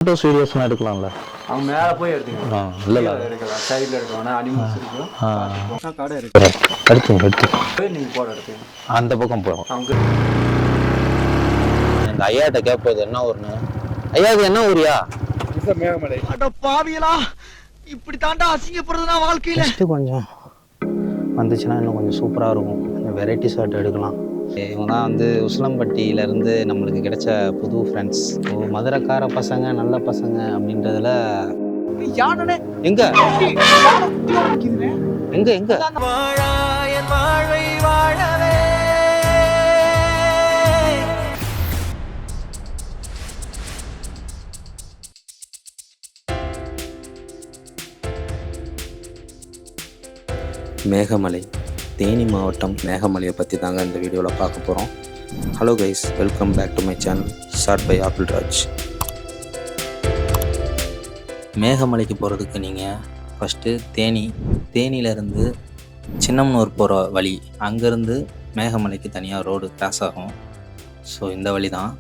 Photos வீடியோஸ்லாம் எடுக்கலாம்ல? அவங்க மேலே போய் எடுத்துக்கலாம். இல்லை எடுக்கலாம், சைடில் எடுக்கலாம், அனிமல்ஸ் இருக்கும், கடை இருக்கு, எடுத்து போய் நீங்கள் போட எடுத்துக்கலாம். அந்த பக்கம் போகிறோம். அவங்க எங்கள் ஐயாட்ட கேட்பது என்ன ஊர்னு. ஐயா இது என்ன ஊரியா? மேகமலை. பாவியலா இப்படி தாண்டா அசிங்கப்படுறதுனா வாழ்க்கையில. கொஞ்சம் வந்துச்சுன்னா இன்னும் கொஞ்சம் சூப்பராக இருக்கும். வெரைட்டி ஷாட் எடுக்கலாம். இவங்க தான் வந்து உசிலம்பட்டியிலேருந்து நம்மளுக்கு கிடைச்ச புது ஃப்ரெண்ட்ஸ். மதுரைக்கார பசங்க நல்ல பசங்க அப்படின்றதுல எங்க எங்க எங்க மேகமலை, தேனி மாவட்டம் மேகமலையை பற்றி தாங்க இந்த வீடியோவில் பார்க்க போகிறோம். Hello guys, welcome back to my channel short by apple Raj. மேகமலைக்கு போகிறதுக்கு நீங்கள் ஃபஸ்ட்டு தேனியிலேருந்து சின்னமனூர் போகிற வழி, அங்கேருந்து மேகமலைக்கு தனியாக ரோடு கிராஸ் ஆகும். ஸோ இந்த வழி தான்,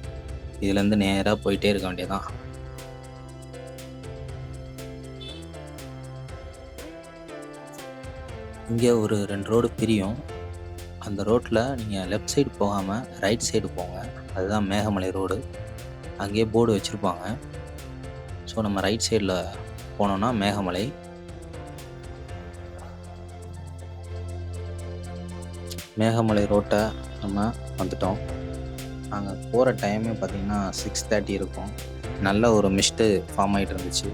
இதுலேருந்து நேராக போயிட்டே இருக்க வேண்டியதான். இங்கே ஒரு 2 ரோடு பிரியும். அந்த ரோட்டில் நீங்கள் லெஃப்ட் சைடு போகாமல் ரைட் சைடு போங்க, அதுதான் மேகமலை ரோடு. அங்கேயே போர்டு வச்சுருப்பாங்க. ஸோ நம்ம ரைட் சைடில் போனோன்னா மேகமலை. மேகமலை ரோட்டை நம்ம வந்துட்டோம். நாங்கள் போகிற டைமே பார்த்திங்கன்னா 6:30 இருக்கும். நல்ல ஒரு மிஸ்ட்டு ஃபார்ம் ஆகிட்டு இருந்துச்சு.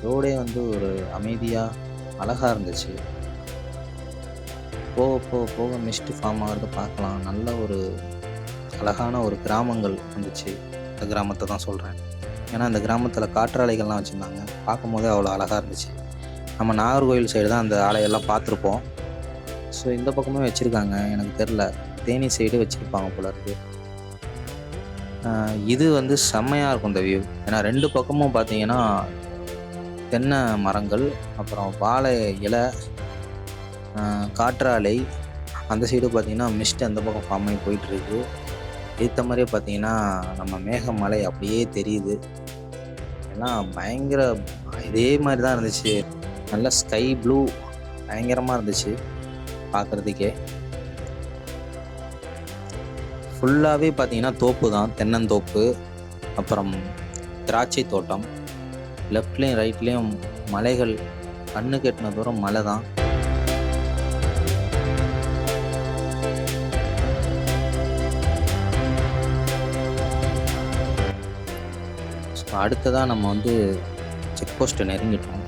ரோடே வந்து ஒரு அமைதியாக அழகாக இருந்துச்சு. போக மிஸ்ட்டு ஃபார்ம் ஆகிறத பார்க்கலாம். நல்ல ஒரு அழகான ஒரு கிராமங்கள் வந்துச்சு. இந்த கிராமத்தை தான் சொல்கிறேன். ஏன்னா இந்த கிராமத்தில் காற்றாலைகள்லாம் வச்சுருந்தாங்க. பார்க்கும் போதே அவ்வளோ அழகாக இருந்துச்சு. நம்ம நாகர்கோவில் சைடு தான் அந்த ஆலையெல்லாம் பார்த்துருப்போம். ஸோ இந்த பக்கமே வச்சுருக்காங்க, எனக்கு தெரில. தேனி சைடு வச்சுருப்பாங்க போல இருக்குது. இது வந்து செம்மையாக இருக்கும் இந்த வியூ. ஏன்னா 2 பக்கமும் பார்த்தீங்கன்னா தென்னை மரங்கள், அப்புறம் வாழை இலை, காற்றாலை. அந்த சைடு பார்த்திங்கன்னா மிஸ்ட் அந்த பக்கம் ஃபார்ம் ஆகி போயிட்டுருக்கு. ஏற்ற மாதிரியே பார்த்திங்கன்னா நம்ம மேகமலை அப்படியே தெரியுது. எல்லாம் பயங்கர இதே மாதிரி தான் இருந்துச்சு. நல்ல ஸ்கை ப்ளூ பயங்கரமாக இருந்துச்சு பார்க்குறதுக்கே. ஃபுல்லாகவே பார்த்திங்கன்னா தோப்பு தான், தென்னந்தோப்பு, அப்புறம் திராட்சை தோட்டம். லெஃப்ட்லேயும் ரைட்லேயும் மலைகள், கண்ணு கெட்டின தூரம் மலை தான். அடுத்ததாக நம்ம வந்து செக் போஸ்ட்டை நெருங்கிட்டோம்.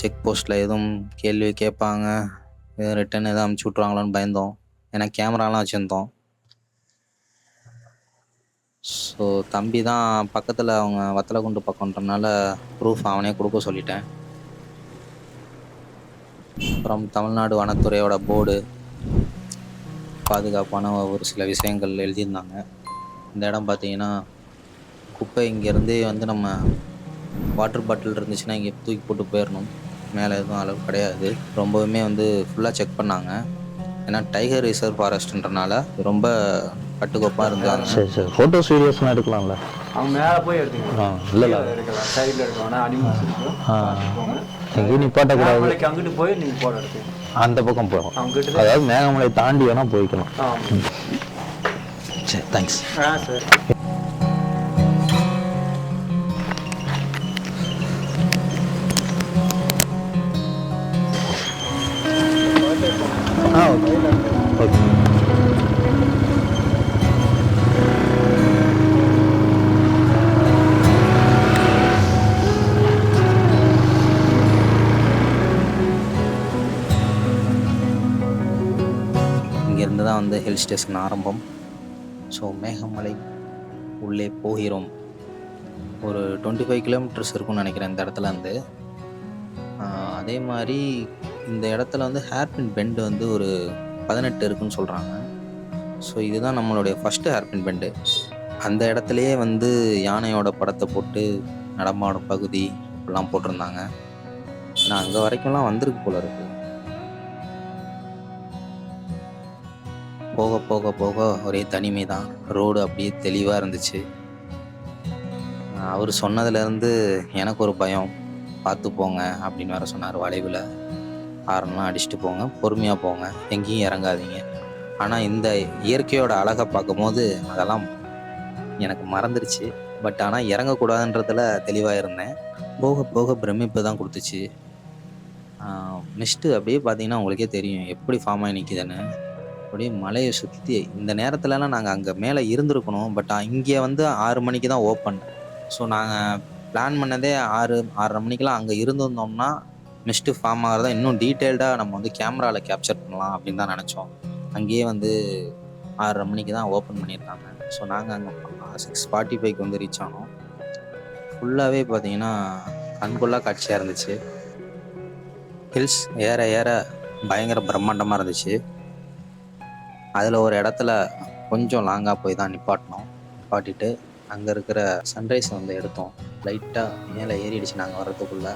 செக் போஸ்ட்டில் எதுவும் கேள்வி கேட்பாங்க, எதுவும் ரிட்டன் எதுவும் அமுச்சு விட்ருவாங்களான்னு பயந்தோம். ஏன்னா கேமராலாம் வச்சுருந்தோம். ஸோ தம்பி தான் பக்கத்தில், அவங்க வத்தலை குண்டு பக்கம்ன்றனால ப்ரூஃப் அவனே கொடுக்க சொல்லிட்டேன். அப்புறம் தமிழ்நாடு வனத்துறையோட போர்டு, பாதுகாப்பான ஒரு சில விஷயங்கள் எழுதியிருந்தாங்க. இந்த இடம் பார்த்திங்கன்னா குப்பை இங்கேருந்தே வந்து நம்ம வாட்டர் பாட்டில் இருந்துச்சுன்னா இங்கே தூக்கி போட்டு போயிடணும். மேலே எதுவும் அளவு கிடையாது. ரொம்பவுமே வந்து ஃபுல்லாக செக் பண்ணாங்க. ஏன்னா டைகர் ரிசர்வ் ஃபாரஸ்ட்ன்றனால ரொம்ப கட்டுக்கோப்பாக இருந்தாங்க. சரி ஃபோட்டோஸ் வீடியோஸ்லாம் எடுக்கலாம்ல? அவங்க மேலே போய் எடுத்துக்கலாம். இல்லை எடுக்கலாம், சைடில் எடுக்கலாம், அனிமல்ஸ் இருக்கும், எங்கேயும் நிப்பாட்டக்கூடாது. அங்கிட்டு போய் நீங்கள் போட எடுத்துக்கலாம். அந்த பக்கம் போகிறோம். அங்கிட்டு அதாவது மேகமலை தாண்டி வேணால் போய்க்கலாம். சரி, தேங்க்ஸ். சரி. Okay okay. இங்கேருந்து தான் வந்து ஹில் ஸ்டேஷன் ஆரம்பம். ஸோ மேகமலை உள்ளே போகிறோம். ஒரு 25 கிலோமீட்டர்ஸ் இருக்கும்னு நினைக்கிறேன் இந்த இடத்துல இருந்து. அதே மாதிரி இந்த இடத்துல வந்து ஹேர்பின் பெண்டு வந்து ஒரு 18 இருக்குன்னு சொல்கிறாங்க. ஸோ இதுதான் நம்மளுடைய ஃபஸ்ட்டு ஹேர்பின் பெண்டு. அந்த இடத்துலையே வந்து யானையோட படத்தை போட்டு நடமாடும் பகுதி அப்படிலாம் போட்டிருந்தாங்க. நான் அங்கே வரைக்கும்லாம் வந்திருக்கு போல இருக்கு. போக போக போக ஒரே தனிமை தான். ரோடு அப்படியே தெளிவாக இருந்துச்சு. அவர் சொன்னதுலேருந்து எனக்கு ஒரு பயம், பார்த்து போங்க அப்படின்னு வேற சொன்னார். வளைவில் ஹார்ன்லாம் அடிச்சுட்டு போங்க, பொறுமையாக போங்க, எங்கேயும் இறங்காதீங்க. ஆனால் இந்த இயற்கையோட அழகை பார்க்கும்போது அதெல்லாம் எனக்கு மறந்துடுச்சு. பட் ஆனால் இறங்கக்கூடாதுன்றதுல தெளிவாக இருந்தேன். போக போக பிரமிப்பு தான் கொடுத்துச்சு. மிஸ்ட்டு அப்படியே பார்த்தீங்கன்னா உங்களுக்கே தெரியும் எப்படி ஃபார்ம் ஆகி நிற்கிதுன்னு. அப்படியே மலையை சுற்றி இந்த நேரத்துலலாம் நாங்கள் அங்கே மேலே இருந்திருக்கணும். பட் இங்கே வந்து 6 மணிக்கு தான் ஓப்பன். ஸோ நாங்கள் பிளான் பண்ணதே 6:30 மணிக்கெலாம் அங்கே இருந்திருந்தோம்னா மிஸ்ட்டு ஃபார்ம் ஆகிறத இன்னும் டீட்டெயில்டாக நம்ம வந்து கேமராவில் கேப்சர் பண்ணலாம் அப்படின்னு தான் நினச்சோம். அங்கேயே வந்து 6:30 மணிக்கு தான் ஓப்பன் பண்ணியிருக்காங்க. ஸோ நாங்கள் அங்கே 6:45க்கு வந்து ரீச் ஆனோம். ஃபுல்லாகவே பார்த்தீங்கன்னா கண்கொள்ளா காட்சியாக இருந்துச்சு. ஹில்ஸ் ஏற ஏற பயங்கர பிரம்மாண்டமாக இருந்துச்சு. அதில் ஒரு இடத்துல கொஞ்சம் லாங்காக போய் தான் நிப்பாட்டிட்டு அங்கே இருக்கிற சன்ரைஸ் வந்து எடுத்தோம். லைட்டாக மேலே ஏறிடுச்சு நாங்கள் வர்றதுக்குள்ளே.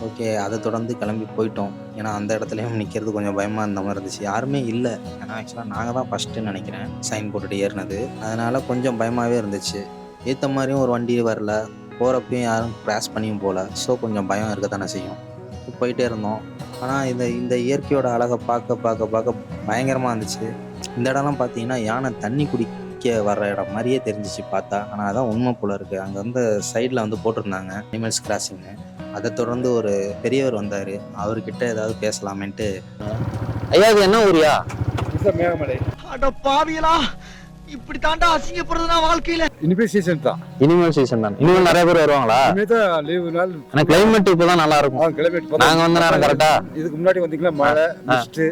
ஓகே, அதை தொடர்ந்து கிளம்பி போயிட்டோம். ஏன்னா அந்த இடத்துலையும் நிற்கிறது கொஞ்சம் பயமாக இருந்த மாதிரி இருந்துச்சு. யாருமே இல்லை. ஏன்னா ஆக்சுவலாக நாங்கள் தான் ஃபஸ்ட்டுன்னு நினைக்கிறேன் சைன் போட்டுட்டு ஏறினது. அதனால் கொஞ்சம் பயமாகவே இருந்துச்சு. ஏற்ற மாதிரியும் ஒரு வண்டி வரல, போகிறப்பையும் யாரும் கிராஸ் பண்ணியும் போகல. ஸோ கொஞ்சம் பயம் இருக்க தானே செய்யும். போயிட்டே இருந்தோம். ஆனால் இந்த இயற்கையோட அழகை பார்க்க பயங்கரமாக இருந்துச்சு. இந்த இடம்லாம் பார்த்தீங்கன்னா யானை தண்ணி குடிக்க வர்ற இடம் மாதிரியே தெரிஞ்சிச்சு பார்த்தா. ஆனால் அதான் உண்மை போல இருக்குது. அங்கே வந்து சைடில் வந்து போட்டிருந்தாங்க அனிமல்ஸ் கிராசிங்னு. அதை தொடர்ந்து ஒரு பெரியவர் வந்தார். அவர்கிட்ட ஏதாவது பேசலாமேன்ட்டு. ஐயா இது என்ன ஊரியா? மேகமலை. அட பாவியலா, இப்படி தாண்டா அசிங்கப்படுறதுனா வாழ்க்கையில. இனிமேல் சீசன் தான். இனிமேல் சீசன் தான். இனிமேல் நிறைய பேர் வருவாங்களா? இனிமேல் தான் லீவு நாள். ஆனால் கிளைமேட் இப்போ தான் நல்லா இருக்கும். கிளைமேட் நாங்கள் வந்த நேரம் கரெக்டா. இதுக்கு முன்னாடி வந்தீங்களா மழை மிஸ்ட்டு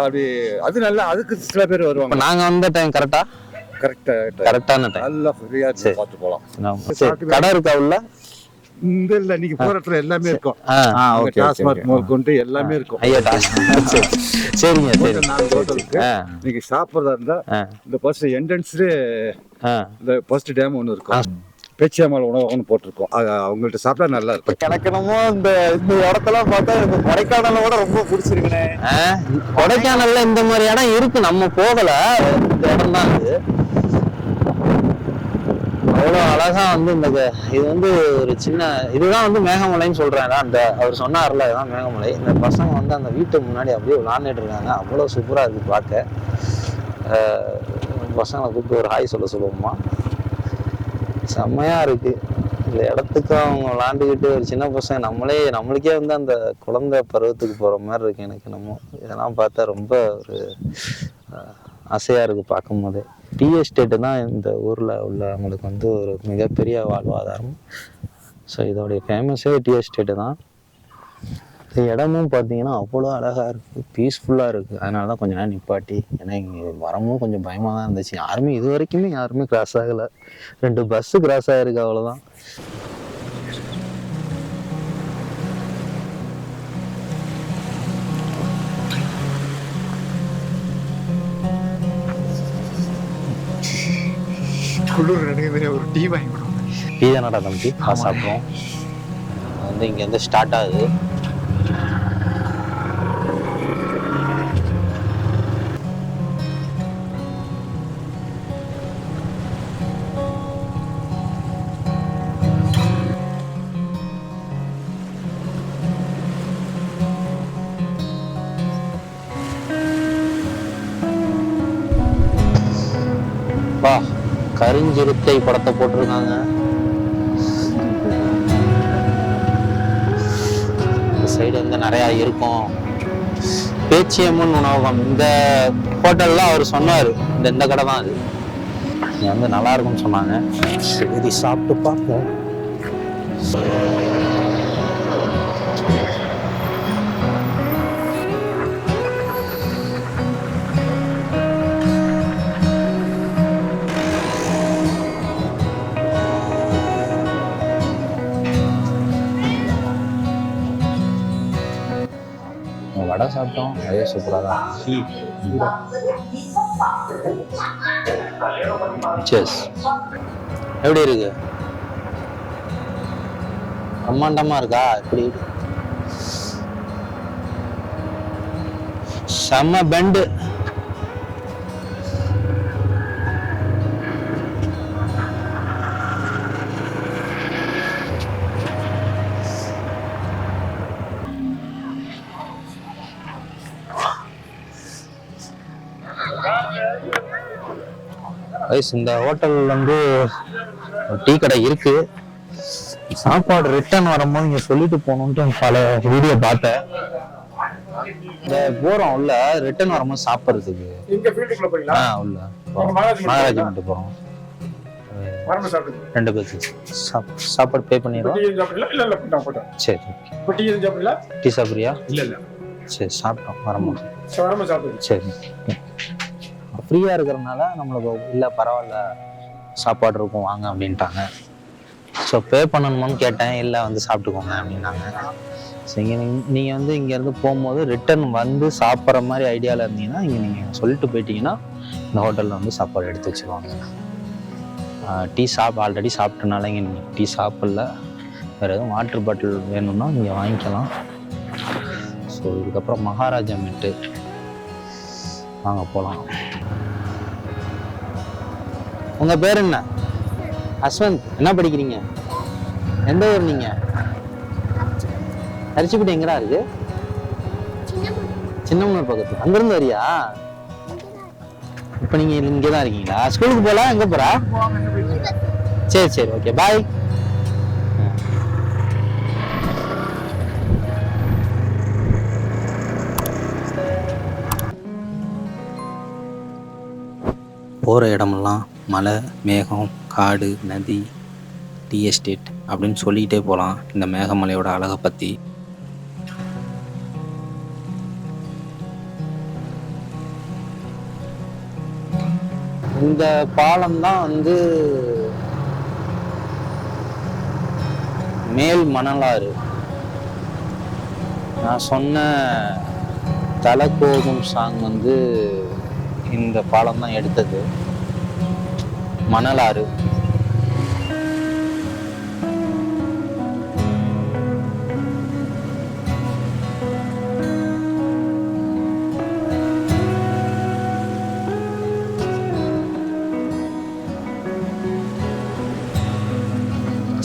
அப்படி அது நல்லா. அதுக்கு சில பேர் வருவாங்க. நாங்கள் வந்த டைம் கரெக்டா? கரெக்டான டைம். நல்லா ஃப்ரீயா பார்த்து போகலாம். கடை இருக்கா உள்ள? இந்த இல்ல நீங்க போற இடத்துல எல்லாமே இருக்கும். டாஸ்மாக் மால் கொண்டு எல்லாமே இருக்கும். ஐயா சரிங்க சரி. நீங்க சாப்பிட்றதா இருந்தா இந்த ஃபர்ஸ்ட் என்ட்ரன்ஸ்லயே இந்த ஃபர்ஸ்ட் டேம் ஒன்று இருக்கும். பேச்சியாமல் உணவகம்னு போட்டிருக்கோம். அவங்கள்ட்ட சாப்பிட்டா நல்லா இருக்கும். எனக்கு என்னமோ இந்த இடத்துல பார்த்தா இந்த கொடைக்கானலோட ரொம்ப பிடிச்சிருக்குனே. கொடைக்கானல்ல இந்த மாதிரி இடம் இருக்கு, நம்ம போகல. இந்த இடம் தான் இது. அவ்வளோ அழகா வந்து இது வந்து ஒரு சின்ன இதுதான் வந்து மேகமலைன்னு சொல்றேன். அந்த அவர் சொன்னார்ல, இதுதான் மேகமலை. இந்த பசங்க வந்து அந்த வீட்டு முன்னாடி அப்படியே விளாண்டுட்டு இருக்காங்க. அவ்வளோ சூப்பராக இருக்கு பார்க்க. பசங்களை கூப்பிட்டு ஒரு ஹாய் சொல்லுவோமா? செம்மையா இருக்கு. இந்த இடத்துக்கு அவங்க விளாண்டுக்கிட்டு ஒரு சின்ன பசங்க நம்மளுக்கே வந்து அந்த குழந்தை பருவத்துக்கு போற மாதிரி இருக்கு. எனக்கு இதெல்லாம் பார்த்தா ரொம்ப ஒரு ஆசையா இருக்கு பார்க்கும் போதே. டீ எஸ்டேட்டு தான் இந்த ஊரில் உள்ளவங்களுக்கு வந்து ஒரு மிகப்பெரிய வாழ்வாதாரம். ஸோ இதோடைய ஃபேமஸே டீ எஸ்டேட்டு தான். இந்த இடமும் பார்த்தீங்கன்னா அவ்வளோ அழகாக இருக்குது, பீஸ்ஃபுல்லாக இருக்குது. அதனால தான் கொஞ்சம் நேரம் நிப்பாட்டி. ஏன்னா இங்கே வரமும் கொஞ்சம் பயமாக தான் இருந்துச்சு. இது வரைக்குமே யாருமே கிராஸ் ஆகலை. 2 பஸ்ஸு கிராஸ் ஆகிருக்கு, அவ்வளோதான். குளிர் நினைவு ஒரு டீ வாங்கி கொடுங்க. டீ தானடா தம்பி? சாப்பிட்றோம். வந்து இங்கேருந்து ஸ்டார்ட் ஆகுது. கருஞ்சிறுத்தை படத்தை போட்டிருக்காங்க. இந்த சைடு வந்து நிறையா இருக்கும். பேச்சியம்மன் உணவகம். இந்த ஹோட்டல்லாம் அவர் சொன்னார், இந்த கடை தான் அது. இங்கே வந்து நல்லா இருக்கும்னு சொன்னாங்க. சரி சாப்பிட்டு பார்ப்போம். வடை சாப்பிட்டோம், அதே சூப்பராக தான். செஸ் எப்படி இருக்கு? பிரம்மாண்டமா இருக்கா? இப்படி செம்ம பெண்டு. இந்த ஹோட்டல் வந்து டீ கடை இருக்கு. சாப்பாடு ரிட்டர்ன் வரும்போது இங்க சொல்லிட்டு போகணுன்ட்டு பல வீடியோ பார்த்தேன். இந்த போறோம் உள்ள ரிட்டர்ன் வரும்போது சாப்பிட்றதுக்கு உள்ள மகாராஜா மட்டும் போறோம். 2 பேருக்கு சாப்பாடு பே பண்ணிடுவோம். சரி டீ சாப்பிட்றியா? சரி சாப்பிட்டோம் வரும்போது. சரி ஃப்ரீயா இருக்கிறதுனால நம்மளுக்கு இல்லை பரவாயில்ல சாப்பாடு இருக்கும் வாங்க அப்படின்ட்டாங்க. ஸோ பே பண்ணணுமான்னு கேட்டேன். இல்லை வந்து சாப்பிட்டுக்கோங்க அப்படின்னாங்க. ஸோ நீங்கள் வந்து இங்கேருந்து போகும்போது ரிட்டர்ன் வந்து சாப்பிட்ற மாதிரி ஐடியாவில் இருந்தீங்கன்னா இங்கே நீங்கள் சொல்லிட்டு போயிட்டீங்கன்னா இந்த ஹோட்டலில் வந்து சாப்பாடு எடுத்து வச்சுருவாங்க. டீ ஆல்ரெடி சாப்பிட்டனால இங்கே நீங்கள் டீ சாப்பிடல. வேறு எதுவும் வாட்டர் பாட்டில் வேணும்னா இங்கே வாங்கிக்கலாம். ஸோ இதுக்கப்புறம் மகாராஜா மெட்டு வாங்க போகலாம். உங்கள் பேர் என்ன? அஸ்வந்த். என்ன படிக்கிறீங்க? எந்த ஊர் நீங்கள்? அரிச்சிப்பட்டி எங்கடா இருக்கு? சின்னமனூர் பக்கத்து. அங்கிருந்து வரியா? இப்போ நீங்கள் இங்கே தான் இருக்கீங்களா? ஸ்கூலுக்கு போகலாம்? எங்கே போகிறா? சரி சரி ஓகே பாய். போகிற இடமெல்லாம் மலை, மேகம், காடு, நதி, டீ எஸ்டேட் அப்படின்னு சொல்லிக்கிட்டே போகலாம் இந்த மேகமலையோட அழகை பற்றி. இந்த பாலம் தான் வந்து மேல் மணலாறு. நான் சொன்ன தலைக்கோகும் சாங் வந்து இந்த பாலம் தான் எடுத்தது. மணலாறு.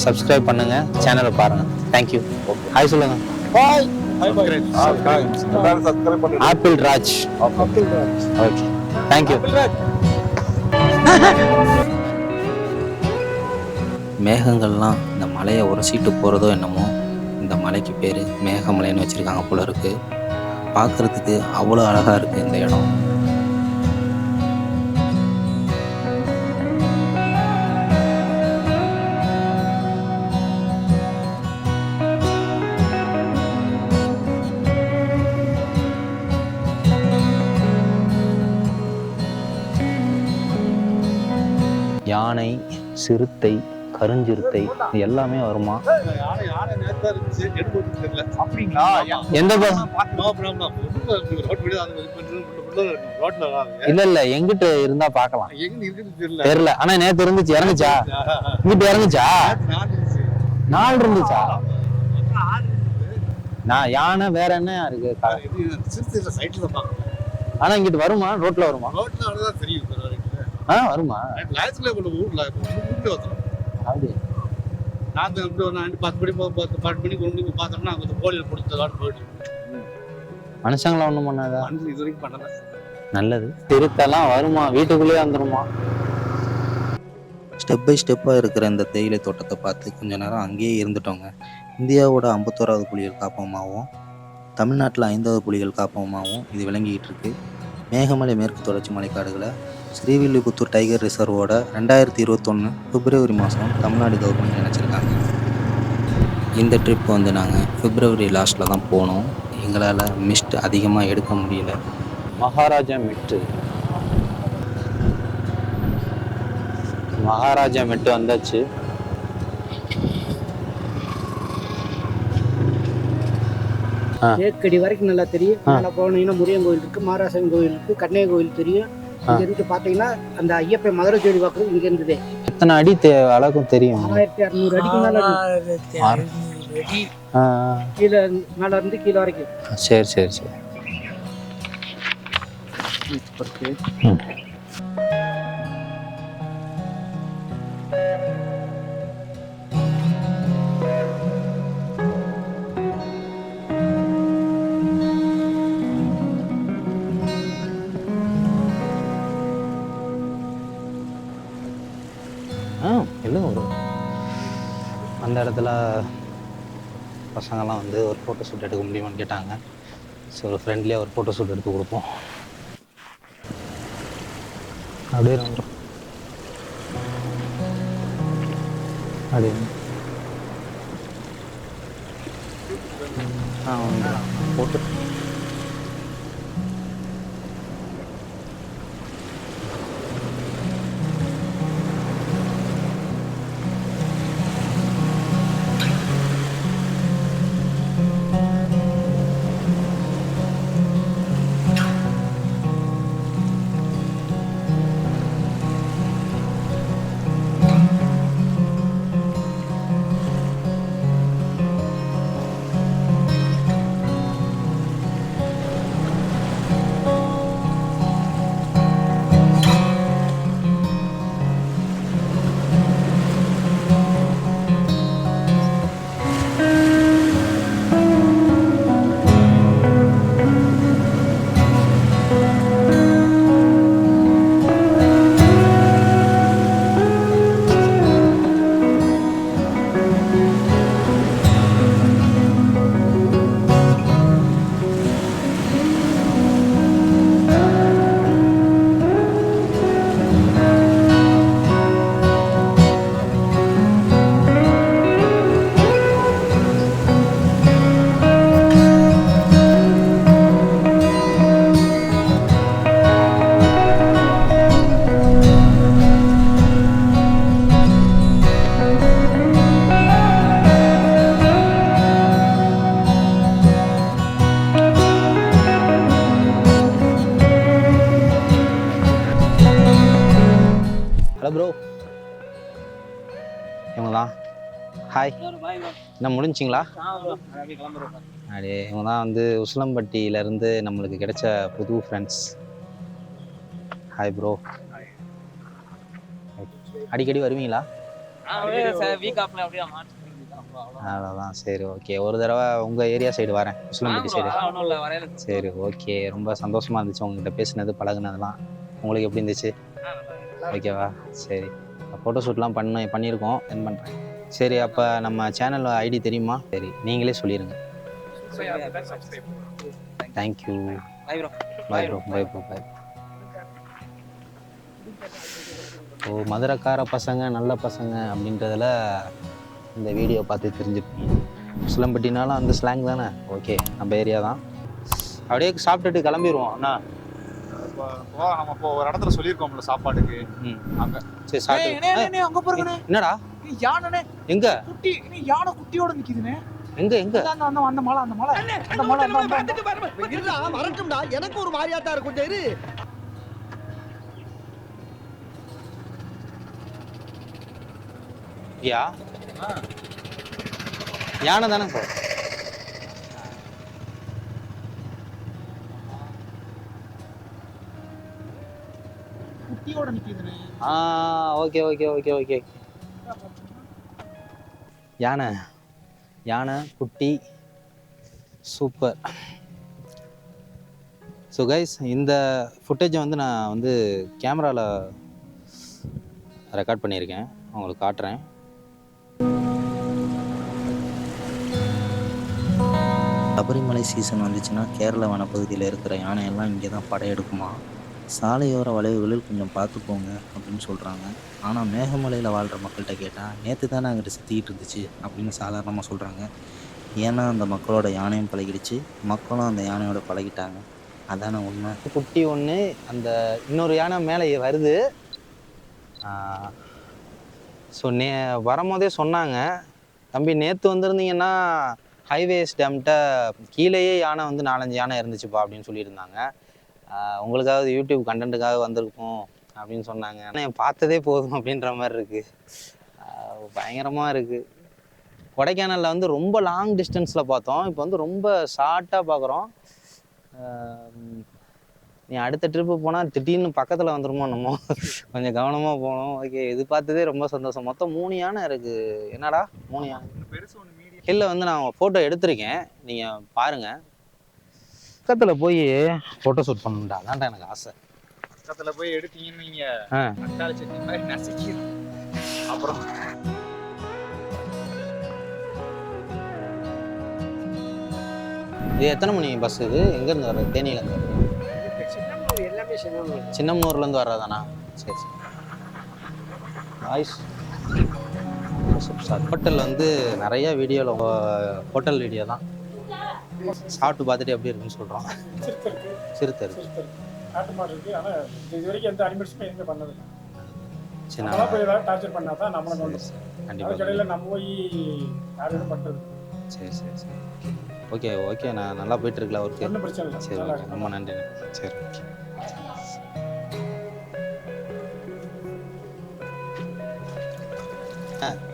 சப்ஸ்கிரைப் பண்ணுங்க, சேனலை பாருங்க. தேங்க்யூ. ஹாய் சொல்லுங்க. Bye. Apple Raj. Okay thank you. மேகங்கள்லாம் இந்த மலையை உரசிட்டு போகிறதோ என்னமோ இந்த மலைக்கு பேர் மேகமலைன்னு வச்சுருக்காங்க போல இருக்குது. பார்க்குறதுக்கு அவ்வளோ அழகாக இருக்குது இந்த இடம். யானை, சிறுத்தை, கருஞ்சிறுத்தை இது எல்லாமே வருமா? எந்த இல்ல இல்ல எங்கிட்ட இருந்தா பாக்கலாம். தெரியல. ஆனா நேத்து இருந்துச்சு. இறங்குச்சா? இங்கிட்ட இறங்குச்சா? 4 இருந்துச்சா? நான் யானை வேற என்ன இருக்கு? ஆனா இங்கிட்டு வருமா? ரோட்ல வருமா? வருமா? அப்படி மனுஷங்கள ஒண்ணும் பண்ணாதா? நல்லது. திருத்தெல்லாம் வருமா? வீட்டுக்குள்ளேயே வந்துருமா? ஸ்டெப் பை ஸ்டெப்பாக இருக்கிற இந்த தேயிலை தோட்டத்தை பார்த்து கொஞ்ச நேரம் அங்கேயே இருந்துட்டோங்க. இந்தியாவோட 51வது புலிகள் காப்பகமாகவும் தமிழ்நாட்டில் 5வது புலிகள் காப்பகமாகவும் இது விளங்கிக்கிட்டு இருக்கு. மேகமலை மேற்கு தொடர்ச்சி மலைக்காடுகளை ஸ்ரீவில்லிபுத்தூர் டைகர் ரிசர்வோட 2021 பிப்ரவரி மாதம் தமிழ்நாடு கவர்மெண்ட் நினச்சிருக்காங்க. இந்த ட்ரிப் வந்து நாங்கள் பிப்ரவரி லாஸ்ட்டில் தான் போனோம். எங்களால் மிஸ்ட் அதிகமாக எடுக்க முடியல. மகாராஜா மெட்டு. மகாராஜா மெட்டு வந்தாச்சு. தேக்கடி வரைக்கும் நல்லா தெரியும். மேலே போனீங்கன்னா முருகன் கோயில் இருக்குது, மாராசன் கோயில் இருக்குது, கண்ணைய கோயில் தெரியும். இங்க இருந்து பாத்தீங்கன்னா அந்த ஐயப்பன் மதுரை ஜோடி பார்க்கறது இங்க இருந்தது எத்தனை அடி அளவுக்கும் தெரியும்? 1600 அடிக்கு மேல இருக்கு. கீழே மேல இருந்து கீழே வரைக்கும். சரி சரி சரி. இல்லை ஒரு அந்த இடத்துல பசங்கள்லாம் வந்து ஒரு ஃபோட்டோ ஷூட் எடுக்க முடியுமான்னு கேட்டாங்க. ஸோ ஒரு ஃப்ரெண்ட்லியாக ஒரு ஃபோட்டோ ஷூட் எடுத்து கொடுப்போம். அப்படியே வந்துடும். அப்படியே போட்டு ஹலோ ப்ரோ, இவங்க தான். ஹாய், என்ன முடிஞ்சிங்களா? அப்படியே இவங்க தான் வந்து உசிலம்பட்டியிலேருந்து நம்மளுக்கு கிடைச்ச புது ஃப்ரெண்ட்ஸ். Hi bro. அடிக்கடி வருவீங்களா? அவ்வளோதான். சரி ஓகே, ஒரு தடவை உங்கள் ஏரியா சைடு வரேன், உசிலம்பட்டி சைடு. சரி ஓகே, ரொம்ப சந்தோஷமாக இருந்துச்சு உங்ககிட்ட பேசினது பழகுனதெல்லாம். உங்களுக்கு எப்படி இருந்துச்சு? ஓகேவா? சரி, ஃபோட்டோ ஷூட்லாம் பண்ணியிருக்கோம், சென்ட் பண்ணுறேன். சரி, அப்போ நம்ம சேனல் ஐடி தெரியுமா? சரி, நீங்களே சொல்லிடுங்க. Thank you. Bye bro. Bye bro. Bye. ஓ, மதுரைக்கார பசங்க நல்ல பசங்க அப்படின்றதில் இந்த வீடியோ பார்த்து தெரிஞ்சுருப்பீங்க. உசிலம்பட்டினாலும் அந்த ஸ்லாங் தானே. ஓகே, நம்ம ஏரியா தான். அப்படியே சாப்பிட்டுட்டு கிளம்பிடுவோம் அண்ணா. நம்ம இப்போ ஒரு இடத்துல சொல்லியிருக்கோம்ல சாப்பாட்டுக்கு. அங்க சரி சாப்பிட்டு. அங்க பாருங்கண்ணே. என்னடா யானைண்ணே? எங்க? குட்டி யானை குட்டியோட நிக்குதுண்ணே. எங்க எங்க? அந்த மலை வரட்டும்டா, எனக்கு ஒரு மாதிரியாத்தான் இருக்கும். சரி, யா யானை தானே சார்? குட்டியோட நிக்குதுண்ணே. Okay okay okay okay. யானை யானை குட்டி, சூப்பர். ஸோ கைஸ், இந்த ஃபுட்டேஜை வந்து நான் வந்து கேமராவில் ரெக்கார்ட் பண்ணியிருக்கேன், உங்களுக்கு காட்டுறேன். சபரிமலை சீசன் வந்துச்சுன்னா கேரளா வனப்பகுதியில் இருக்கிற யானையெல்லாம் இங்கே தான் படையெடுக்குமா. சாலையோர வளைவுகளில் கொஞ்சம் பார்த்துக்கோங்க அப்படின்னு சொல்கிறாங்க. ஆனால் மேகமலையில் வாழ்கிற மக்கள்கிட்ட கேட்டால் நேற்று தானே அங்கிட்டு சுற்றிக்கிட்டு இருந்துச்சு அப்படின்னு சாதாரணமாக சொல்கிறாங்க. ஏன்னா அந்த மக்களோட யானையும் பழகிடுச்சு, மக்களும் அந்த யானையோட பழகிட்டாங்க. அதான உண்மை. குட்டி ஒன்று, அந்த இன்னொரு யானை மேலே வருது. ஸோ வரும்போதே சொன்னாங்க, தம்பி நேற்று வந்திருந்தீங்கன்னா ஹைவேஸ் டேம்கிட்ட கீழேயே யானை வந்து 4-5 யானை இருந்துச்சுப்பா அப்படின்னு சொல்லியிருந்தாங்க. உங்களுக்காவது யூடியூப் கண்டென்ட்டுக்காக வந்திருக்கோம் அப்படின்னு சொன்னாங்க. ஆனால் பார்த்ததே போதும் அப்படின்ற மாதிரி இருக்குது. பயங்கரமாக இருக்குது. கொடைக்கானலில் வந்து ரொம்ப லாங் டிஸ்டன்ஸில் பார்த்தோம். இப்போ வந்து ரொம்ப ஷார்ட்டாக பார்க்குறோம். நீ அடுத்த ட்ரிப்பு போனால் திடீர்னு பக்கத்தில் வந்துருமோ நம்ம, கொஞ்சம் கவனமாக போகணும். ஓகே, இது பார்த்ததே ரொம்ப சந்தோஷம். மொத்தம் 3 யானை இருக்குது. என்னடா 3 யானை? இல்லை வந்து நான் ஃபோட்டோ எடுத்திருக்கேன், நீங்கள் பாருங்கள். பக்கத்தில் போய் ஃபோட்டோ ஷூட் பண்ணணும்டா, அதான்டா எனக்கு ஆசை. பக்கத்துல போய் எடுத்தீங்கன்னு நீங்க அட்டாளி சட்னி மாதிரி நசுக்கி அப்புறம் இது எத்தனை மணி பஸ்? இது எங்கேருந்து வர்றது? தேனியிலேருந்து வர்றது? சின்னமனூர், எல்லாமே சின்னமனூர். சின்னமனூர்லேருந்து வர்றதாண்ணா? சரி சரி. வாய்ஸ் ஹோட்டல் வந்து நிறைய வீடியோவில் ஹோட்டல் வீடியோ தான். சாப்பிட்டு பார்த்துட்டு எப்படி இருக்குன்னு சொல்கிறோம். சிறுத்தை இருக்கு, காட்டு மாடு இருக்குது. ஆனால் இது வரைக்கும் எந்த அனிமல்ஸுமே எங்கே பண்ணது சின்ன நம்மளாம் போய் ஏதாவது டார்ச்சர் பண்ணா தான் நம்மளை கொண்டு கண்டிப்பாக. கடையில் நம்ம போய் யாரும் பண்ணுறது சரி சரி சரி. ஓகே ஓகே, நான் நல்லா போயிட்டுருக்கல ஒர்க்கு. ஒன்றும் பிரச்சனை இல்லை. சரி ஓகே, ரொம்ப நன்றி. சரி ஓகே.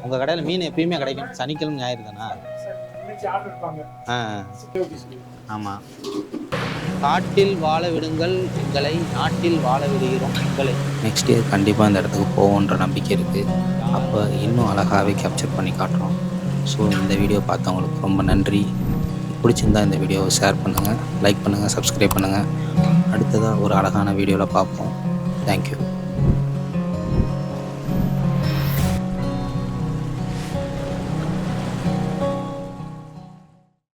உங்கள் கடையில் மீன் எப்பயுமே கிடைக்கும், சனிக்கிழமை ஞாயிறு தானா? இன்னைக்கு ஆர்டர் இருப்பாங்க. ஆமாம். காட்டில் வாழ விடுங்கள் எங்களை, நாட்டில் வாழ விடுகிறோம் எங்களை. நெக்ஸ்ட் இயர் கண்டிப்பாக இந்த இடத்துக்கு போவோன்ற நம்பிக்கை இருக்குது. அப்போ இன்னும் அழகாகவே கேப்சர் பண்ணி காட்டுறோம். ஸோ இந்த வீடியோ பார்த்தவங்களுக்கு ரொம்ப நன்றி. பிடிச்சிருந்தா இந்த வீடியோவை ஷேர் பண்ணுங்கள், லைக் பண்ணுங்கள், சப்ஸ்கிரைப் பண்ணுங்கள். அடுத்ததாக ஒரு அழகான வீடியோவில் பார்ப்போம். தேங்க்யூ.